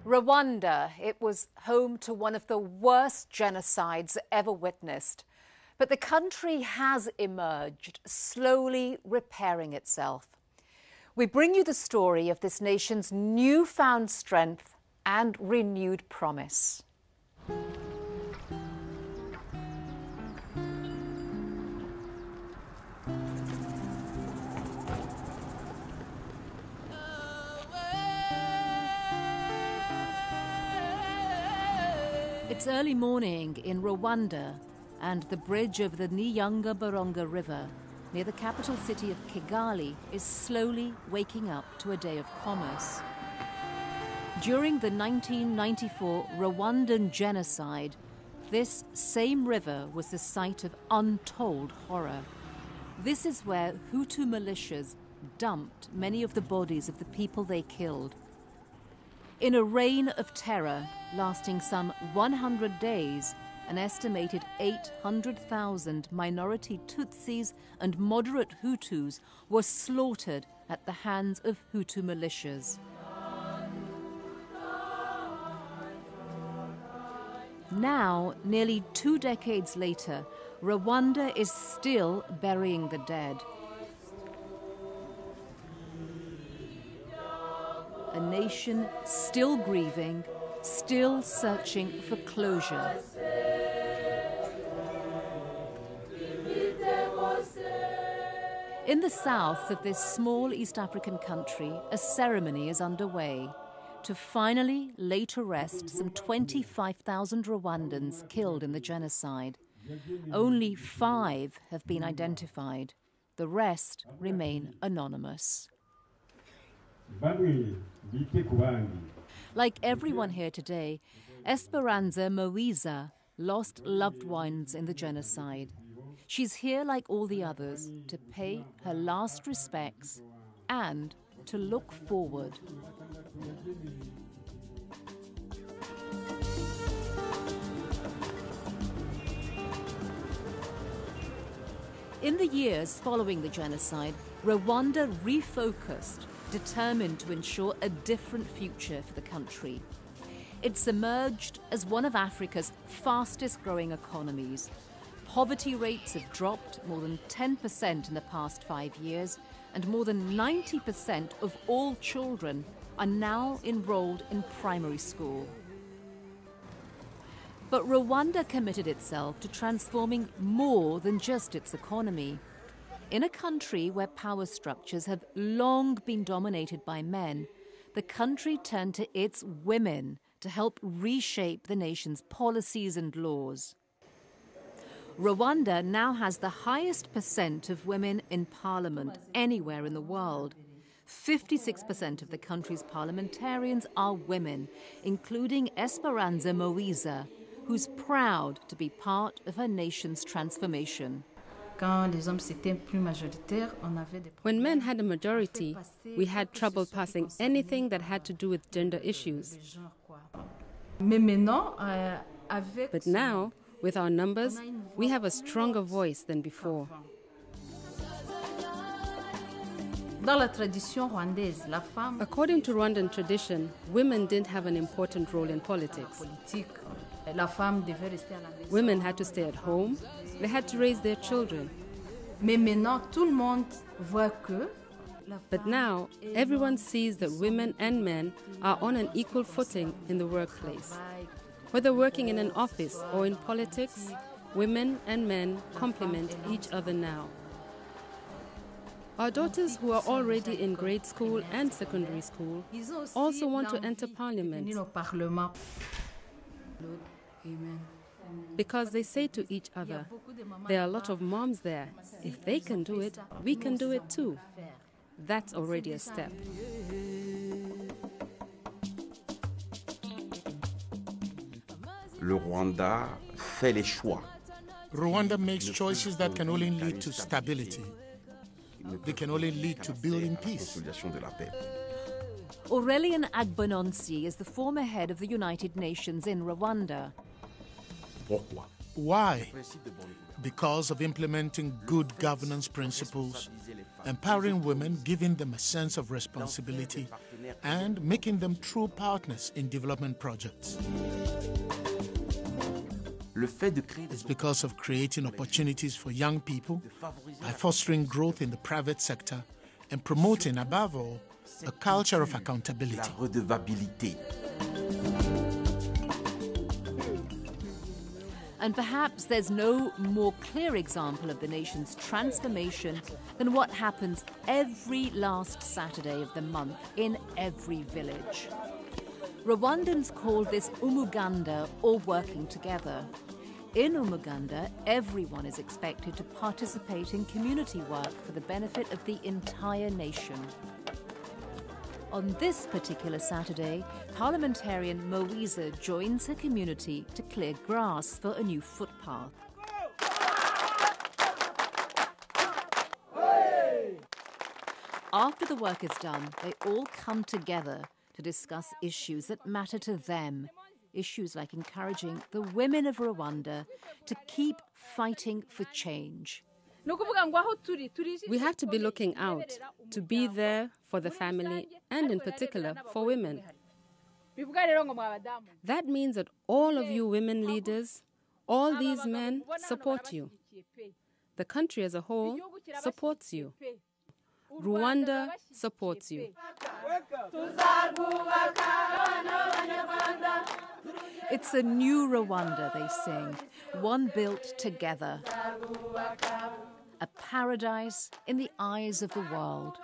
Rwanda, it was home to one of the worst genocides ever witnessed. But the country has emerged, slowly repairing itself. We bring you the story of this nation's newfound strength and renewed promise. It's early morning in Rwanda, and the bridge over the Nyanza River near the capital city of Kigali is slowly waking up to a day of commerce. During the 1994 Rwandan genocide, this same river was the site of untold horror. This is where Hutu militias dumped many of the bodies of the people they killed. In a reign of terror lasting some 100 days, an estimated 800,000 minority Tutsis and moderate Hutus were slaughtered at the hands of Hutu militias. Now, nearly 2 decades later, Rwanda is still burying the dead. A nation still grieving, still searching for closure. In the south of this small East African country, a ceremony is underway to finally lay to rest some 25,000 Rwandans killed in the genocide. Only 5 have been identified. The rest remain anonymous. Like everyone here today, Esperanza Moiza lost loved ones in the genocide. She's here like all the others to pay her last respects and to look forward. In the years following the genocide, Rwanda refocused, determined to ensure a different future for the country. It's emerged as one of Africa's fastest growing economies. Poverty rates have dropped more than 10% in the past 5 years, and more than 90% of all children are now enrolled in primary school. But Rwanda committed itself to transforming more than just its economy. In a country where power structures have long been dominated by men, the country turned to its women to help reshape the nation's policies and laws. Rwanda now has the highest percent of women in parliament anywhere in the world. 56% of the country's parliamentarians are women, including Esperanza Moiza, who's proud to be part of her nation's transformation. When men had a majority, we had trouble passing anything that had to do with gender issues. But now, with our numbers, we have a stronger voice than before. According to Rwandan tradition, women didn't have an important role in politics. Women had to stay at home, they had to raise their children. But now, everyone sees that women and men are on an equal footing in the workplace. Whether working in an office or in politics, women and men complement each other now. Our daughters who are already in grade school and secondary school also want to enter parliament. Because they say to each other, there are a lot of moms there. If they can do it, we can do it too. That's already a step. Le Rwanda fait les choix. Rwanda makes choices that can only lead to stability. They can only lead to building peace. Aurelian Agbononsi is the former head of the United Nations in Rwanda. Why? Because of implementing good governance principles, empowering women, giving them a sense of responsibility, and making them true partners in development projects. It's because of creating opportunities for young people by fostering growth in the private sector and promoting, above all, a culture of accountability. And perhaps there's no more clear example of the nation's transformation than what happens every last Saturday of the month in every village. Rwandans call this umuganda, or working together. In umuganda, everyone is expected to participate in community work for the benefit of the entire nation. On this particular Saturday, parliamentarian Moiza joins her community to clear grass for a new footpath. After the work is done, they all come together to discuss issues that matter to them. Issues like encouraging the women of Rwanda to keep fighting for change. We have to be looking out, to be there for the family, and in particular for women. That means that all of you women leaders, all these men support you. The country as a whole supports you. Rwanda supports you. It's a new Rwanda, they sing, one built together. A paradise in the eyes of the world.